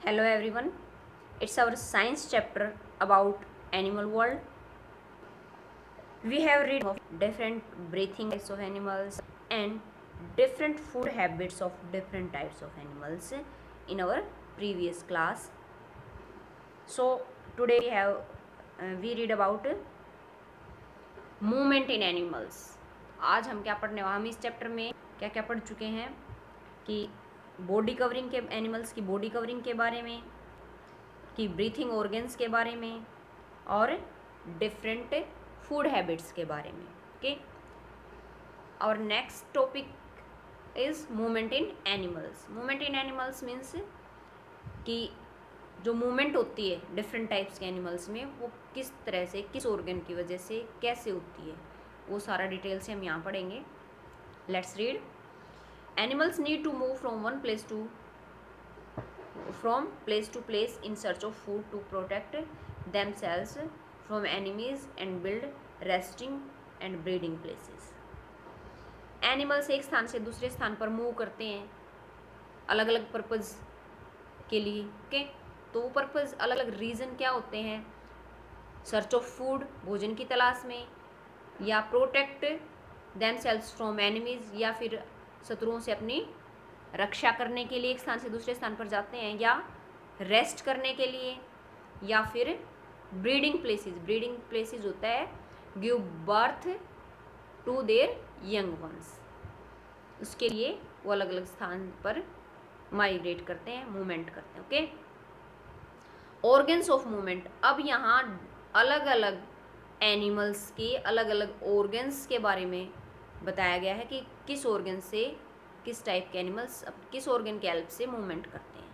Hello everyone, it's our science chapter about animal world. We have read of different breathing types of animals and different food habits of different types of animals in our previous class. So today we read about movement in animals. आज हम क्या पढ़ने वाले हम इस chapter में क्या क्या पढ़ चुके हैं कि बॉडी कवरिंग के एनिमल्स की बॉडी कवरिंग के बारे में, कि ब्रीथिंग ऑर्गन्स के बारे में और डिफरेंट फूड हैबिट्स के बारे में. ओके, और next topic is movement in animals. Movement in animals means कि जो मूवमेंट होती है डिफरेंट टाइप्स के एनिमल्स में वो किस तरह से, किस ऑर्गन की वजह से कैसे होती है, वो सारा डिटेल से हम यहाँ पढ़ेंगे. Let's read. Animals need to move from place to place in search of food to protect themselves from enemies and build resting and breeding places. Animals एक स्थान से दूसरे स्थान पर मूव करते हैं अलग अलग पर्पज़ के लिए. ओके, तो वो पर्पज़ अलग अलग रीज़न क्या होते हैं? सर्च ऑफ फूड, भोजन की तलाश में, या प्रोटेक्ट देमसेल्व्स फ्रॉम एनिमीज़, या फिर शत्रुओं से अपनी रक्षा करने के लिए एक स्थान से दूसरे स्थान पर जाते हैं, या रेस्ट करने के लिए, या फिर ब्रीडिंग प्लेसेस होता है give birth to their young ones, उसके लिए वो अलग अलग स्थान पर माइग्रेट करते हैं, मूवमेंट करते हैं. Okay, organs of movement. अब यहाँ अलग अलग एनिमल्स के अलग अलग ऑर्गन्स के बारे में बताया गया है कि किस ऑर्गन से किस टाइप के एनिमल्स किस ऑर्गन के हेल्प से मूवमेंट करते हैं.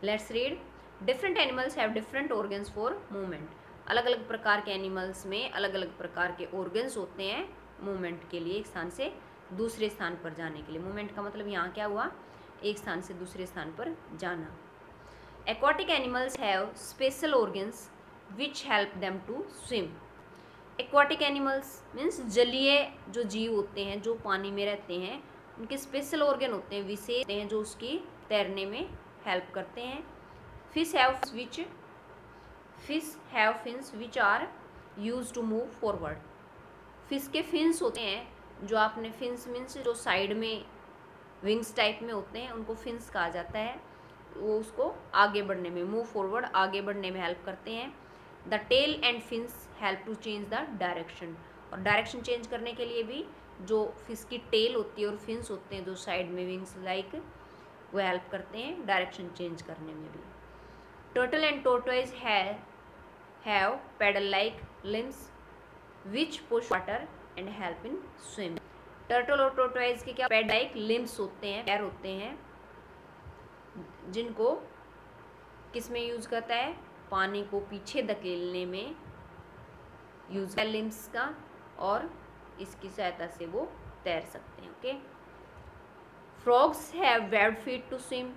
Let's read. Different animals have different organs for movement. अलग अलग प्रकार के एनिमल्स में अलग अलग प्रकार के ऑर्गन्स होते हैं मूवमेंट के लिए, एक स्थान से दूसरे स्थान पर जाने के लिए. मूवमेंट का मतलब यहाँ क्या हुआ? एक स्थान से दूसरे स्थान पर जाना. Aquatic animals have special organs which help them to swim. Aquatic animals means जलीय जो जीव होते हैं जो पानी में रहते हैं, उनके स्पेशल ऑर्गन होते हैं, विशेष होते हैं जो उसकी तैरने में हेल्प करते हैं. Fish have fins which are use to move forward. Fish के फिन्स होते हैं जो आपने फिन्स मीन्स जो साइड में विंग्स टाइप में होते हैं, उनको फिन्स कहा जाता है. वो उसको आगे बढ़ने में, मूव फॉरवर्ड, आगे बढ़ने में हेल्प करते हैं. The tail and fins help to change the direction. और डायरेक्शन चेंज करने के लिए भी जो फिश की टेल होती है और फिन्स होते हैं जो साइड में विंग्स लाइक, वो हेल्प करते हैं डायरेक्शन चेंज करने में भी. Turtle and tortoise have paddle like limbs which push water and help in swim. Turtle और टोर्टोइज के क्या पैडल लाइक लिम्स होते हैं, पैर होते हैं, जिनको किस में यूज करता है? पानी को पीछे धकेलने में यूज करता है लिम्स का, और इसकी सहायता से वो तैर सकते हैं. Okay, frogs have webbed feet to swim.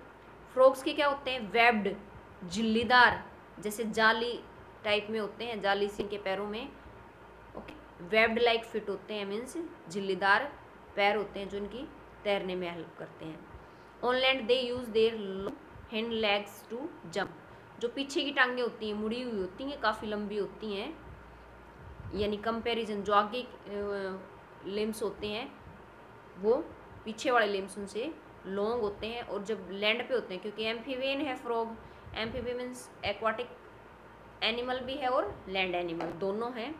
Frogs के क्या होते हैं? वेब्ड, झिल्लीदार, जैसे जाली टाइप में होते हैं, जाली सी के पैरों में. ओके, वेब्ड लाइक फिट होते हैं मीन्स झिल्लीदार पैर होते हैं जो इनकी तैरने में हेल्प करते हैं. On land they use their hind legs to jump. जो पीछे की टांगें होती हैं मुड़ी हुई होती हैं, काफ़ी लंबी होती हैं, यानी कंपैरिजन जो आगे लिम्स होते हैं वो पीछे वाले लिम्स उनसे लॉन्ग होते हैं. और जब लैंड पे होते हैं, क्योंकि एम्फीबियन है frog, amphibian means aquatic animal भी है और लैंड एनिमल दोनों हैं.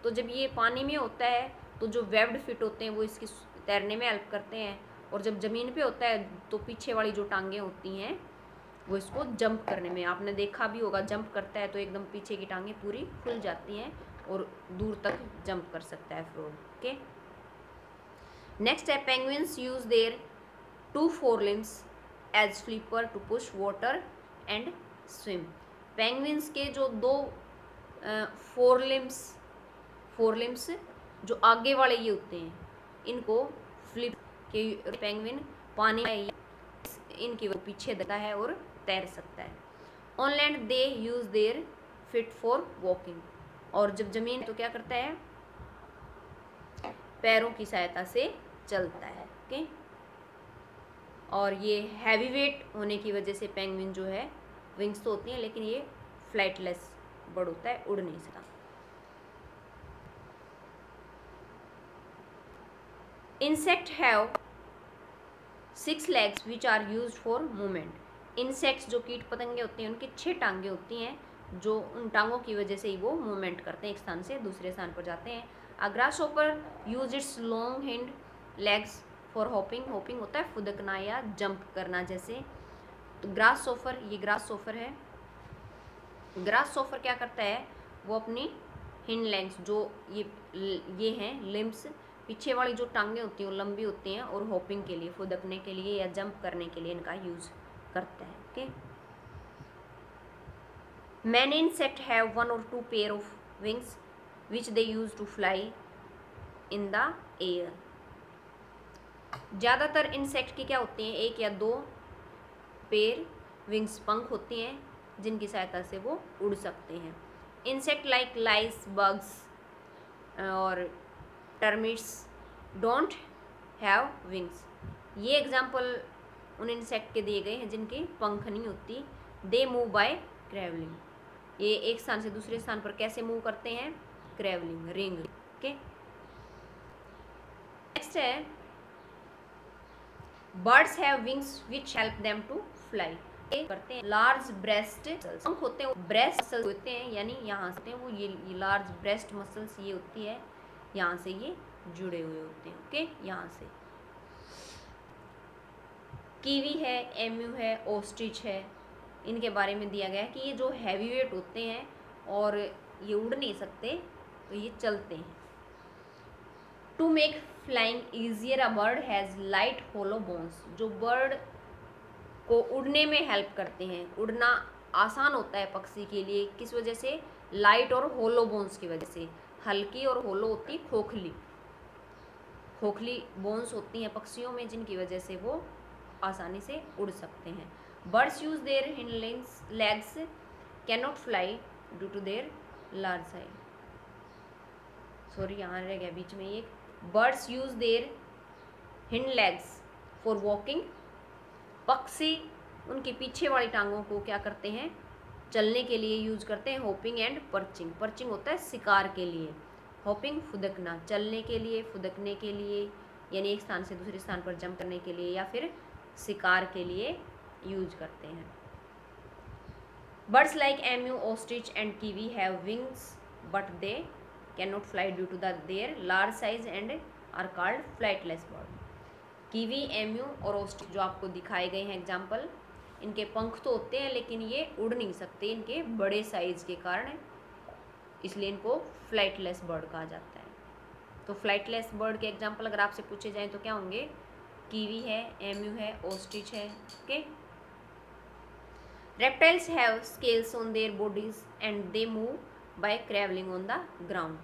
तो जब ये पानी में होता है तो जो वेब्ड फिट होते हैं वो इसकी तैरने में हेल्प करते हैं, और जब ज़मीन पे होता है तो पीछे वाली जो टांगें होती हैं वो इसको जंप करने में, आपने देखा भी होगा, जंप करता है तो एकदम पीछे की टांगें पूरी खुल जाती हैं और दूर तक जंप कर सकता है फ्रॉग. ओके, नेक्स्ट है penguins use their 2 forelimbs as flipper to push water and swim. Penguins के जो 2 फोरलिम्स जो आगे वाले ये होते हैं, इनको फ्लिप के पेंगुइन पानी में इनकी वो पीछे देता है और तैर सकता है. On land they use there fit for walking. और जब जमीन तो क्या करता है? पैरों की सहायता से चलता है. ओके, और ये हैवी वेट होने की वजह से पेंगुइन जो है विंग्स तो होती हैं लेकिन ये फ्लाइटलेस बर्ड होता है, उड़ नहीं सकता। Insect have 6 legs which are use for movement. Insects जो कीट पतंगे होते हैं उनकी 6 टांगे होती हैं जो उन टांगों की वजह से ही वो मूवमेंट करते हैं, एक स्थान से दूसरे स्थान पर जाते हैं। A grasshopper use its long hind legs for hopping. Hopping होता है फुदकना या जंप करना जैसे। तो ग्रासहॉपर, ये ग्रासहॉपर है। ग्रासहॉपर क्या करता है, वो अपनी हिंड लेग्स जो ये हैं लिम्स, पीछे वाली जो टांगें होती हैं वो लंबी होती हैं और हॉपिंग के लिए, फुदकने के लिए या जंप करने के लिए इनका यूज करता है। Okay, many insect have 1 or 2 pair of wings which they use to fly in the air. ज़्यादातर इंसेक्ट की क्या होती हैं, 1 या 2 पेयर विंग्स, पंख होती हैं जिनकी सहायता से वो उड़ सकते हैं। इंसेक्ट लाइक लाइस, बग्स और टर्मिट्स डोंट हैव विंग्स। ये एग्जाम्पल उन इंसेक्ट के दिए गए हैं जिनकी पंख नहीं होती। They move by crawling. ये एक स्थान से दूसरे स्थान पर कैसे मूव करते हैं, क्रेवलिंग, रिंग। ओके, नेक्स्ट है birds have wings which help them to fly. करते हैं लार्ज ब्रेस्ट पंख होते हैं, ब्रेस्ट मसल्स होते हैं, यानी यहाँ से वो ये लार्ज ब्रेस्ट मसल्स ये होती है, यहाँ से ये जुड़े हुए होते हैं। ओके, यहाँ से कीवी है, एम्यू है, ऑस्ट्रिच है, इनके बारे में दिया गया है कि ये जो हैवी वेट होते हैं और ये उड़ नहीं सकते तो ये चलते हैं। To make flying easier a bird has light hollow bones. जो बर्ड को उड़ने में हेल्प करते हैं, उड़ना आसान होता है पक्षी के लिए, किस वजह से, लाइट और होलो बोन्स की वजह से। हल्की और होलो होती खोखली, खोखली बोन्स होती हैं पक्षियों में जिनकी वजह से वो आसानी से उड़ सकते हैं। Birds use their hind legs can not fly due to their large size. Sorry, यहाँ रह गया बीच में एक। Birds use their hind legs for walking. पक्षी उनके पीछे वाली टांगों को क्या करते हैं, चलने के लिए यूज करते हैं। Hoping and perching. पर्चिंग होता है शिकार के लिए, हॉपिंग फुदकना, चलने के लिए, फुदकने के लिए, यानी एक स्थान से दूसरे स्थान पर जंप करने के लिए या फिर शिकार के लिए यूज करते हैं। Birds like emu, ostrich and kiwi have wings but they can not fly due to their large size and are called flightless bird. Kiwi, emu और ऑस्ट्रिच जो आपको दिखाए गए हैं एग्जाम्पल, इनके पंख तो होते हैं लेकिन ये उड़ नहीं सकते इनके बड़े साइज के कारण, इसलिए इनको फ्लाइटलेस बर्ड कहा जाता है। तो फ्लाइटलेस बर्ड के एग्जाम्पल अगर आपसे पूछे जाएं तो क्या होंगे, कीवी है, एम्यू है, ऑस्ट्रिच है। Okay, reptiles have scales on their bodies and they move by crawling on the ground.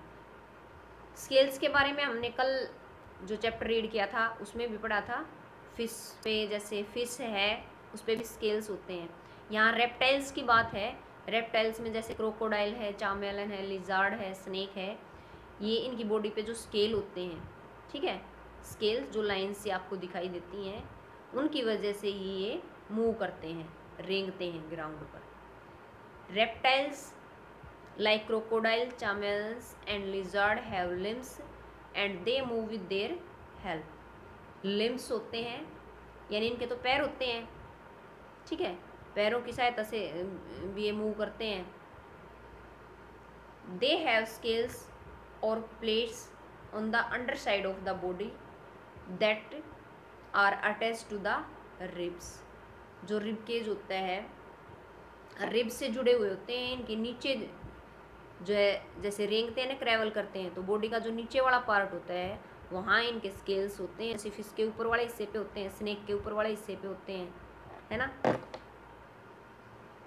Scales के बारे में हमने कल जो चैप्टर रीड किया था उसमें भी पढ़ा था। फिश पे, जैसे फिश है उस पर भी स्केल्स होते हैं। यहाँ रेप्टाइल्स की बात है, रेप्टाइल्स में जैसे क्रोकोडाइल है, चामेलन है, लिजार्ड है, स्नेक है, ये इनकी बॉडी पे जो स्केल होते हैं, ठीक है, स्केल्स जो लाइन से आपको दिखाई देती हैं उनकी वजह से ही ये मूव करते हैं, रेंगते हैं ग्राउंड पर। Reptiles like crocodile, chameleons and lizard have limbs and they move with their help. Limbs होते हैं यानी इनके तो पैर होते हैं, ठीक है, पैरों की सहायता से भी ये मूव करते हैं। दे हैव स्केल्स और plates on the underside of the body that are attach to the ribs. जो रिब केज होता है, रिब से जुड़े हुए होते हैं, इनके नीचे जो है जैसे रेंगते हैं ना, ट्रैवल करते हैं, तो बॉडी का जो नीचे वाला पार्ट होता है वहाँ इनके स्केल्स होते हैं। जैसे फिश के ऊपर वाले हिस्से पे होते हैं, स्नेक के ऊपर वाले हिस्से पे होते हैं, है ना,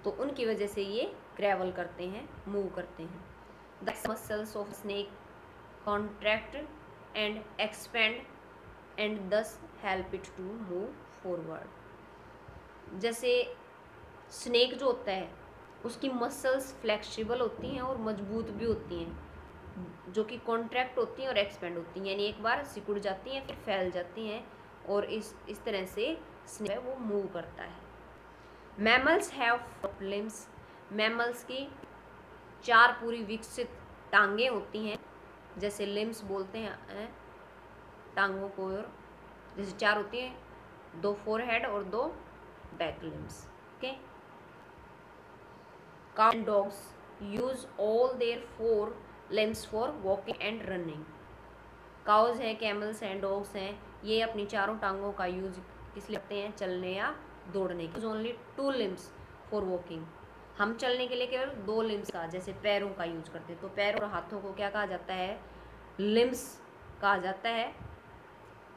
तो उनकी वजह से ये ट्रैवल करते हैं, मूव करते हैं। The muscles of snake contract and expand and this help it to move forward. जैसे स्नेक जो होता है उसकी मसल्स फ्लेक्सिबल होती हैं और मजबूत भी होती हैं, जो कि कॉन्ट्रैक्ट होती हैं और एक्सपेंड होती हैं, यानी एक बार सिकुड़ जाती हैं फिर फैल जाती हैं, और इस तरह से स्नेक वो मूव करता है। मैमल्स हैव 4 लिम्स, मैमल्स की 4 पूरी विकसित टांगें होती हैं, जैसे लिम्स बोलते हैं टांगों को, और जैसे 4 होती हैं, 2 फोरहेड और 2 back limbs. Okay, cow and dogs use all their 4 limbs for walking and running. Cows हैं, कैमल्स हैं, डॉग्स हैं, ये अपनी चारों टांगों का यूज किस लिए करते हैं? चलने या दौड़ने के। ओनली 2 लिम्स फॉर वॉकिंग, हम चलने के लिए केवल 2 लिम्स का, जैसे पैरों का यूज करते हैं, तो पैरों और हाथों को क्या कहा जाता है? लिम्स कहा जाता है।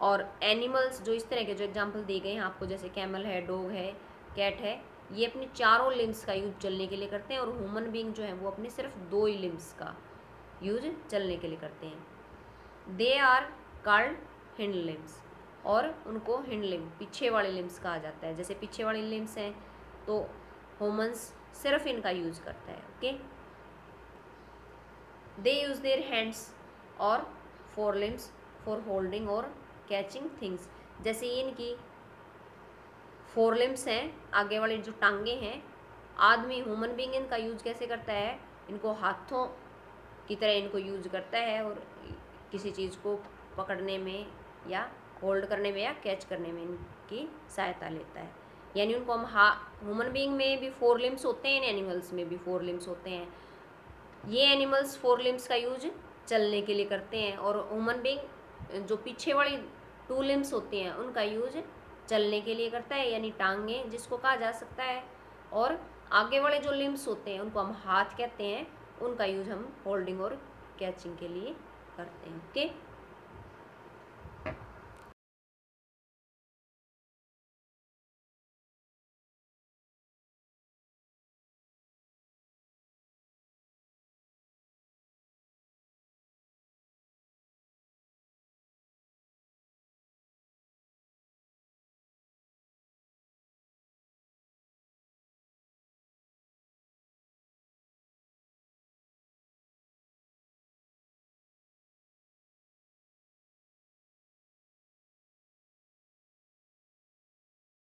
और एनिमल्स जो इस तरह के जो एग्जांपल दिए गए हैं आपको, जैसे कैमल है, डॉग है, कैट है, ये अपनी चारों लिम्स का यूज चलने के लिए करते हैं, और ह्यूमन बीइंग जो है वो अपने सिर्फ 2 ही लिम्स का यूज चलने के लिए करते हैं। They are called hind limbs, और उनको हिंड लिम, पीछे वाले लिम्स कहा जाता है। जैसे पीछे वाले लिम्स हैं तो ह्यूमंस सिर्फ इनका यूज करता है। Okay, they use their hands और 4 लिम्स फॉर होल्डिंग और कैचिंग थिंग्स। जैसे इनकी 4 लिम्स हैं, आगे वाली जो टांगे हैं, आदमी ह्यूमन बीइंग इनका यूज कैसे करता है? इनको हाथों की तरह इनको यूज करता है, और किसी चीज़ को पकड़ने में या होल्ड करने में या कैच करने में इनकी सहायता लेता है। यानी उनको हम ह्यूमन बीइंग में भी 4 लिम्स होते हैं, एनिमल्स में भी 4 लिम्स होते हैं। ये एनिमल्स 4 लिम्स का यूज चलने के लिए करते हैं, और ह्यूमन बीइंग जो पीछे वाली 2 लिम्स होती हैं उनका यूज चलने के लिए करता है, यानी टांगे जिसको कहा जा सकता है। और आगे वाले जो लिम्स होते हैं उनको हम हाथ कहते हैं, उनका यूज हम होल्डिंग और कैचिंग के लिए करते हैं। ओके।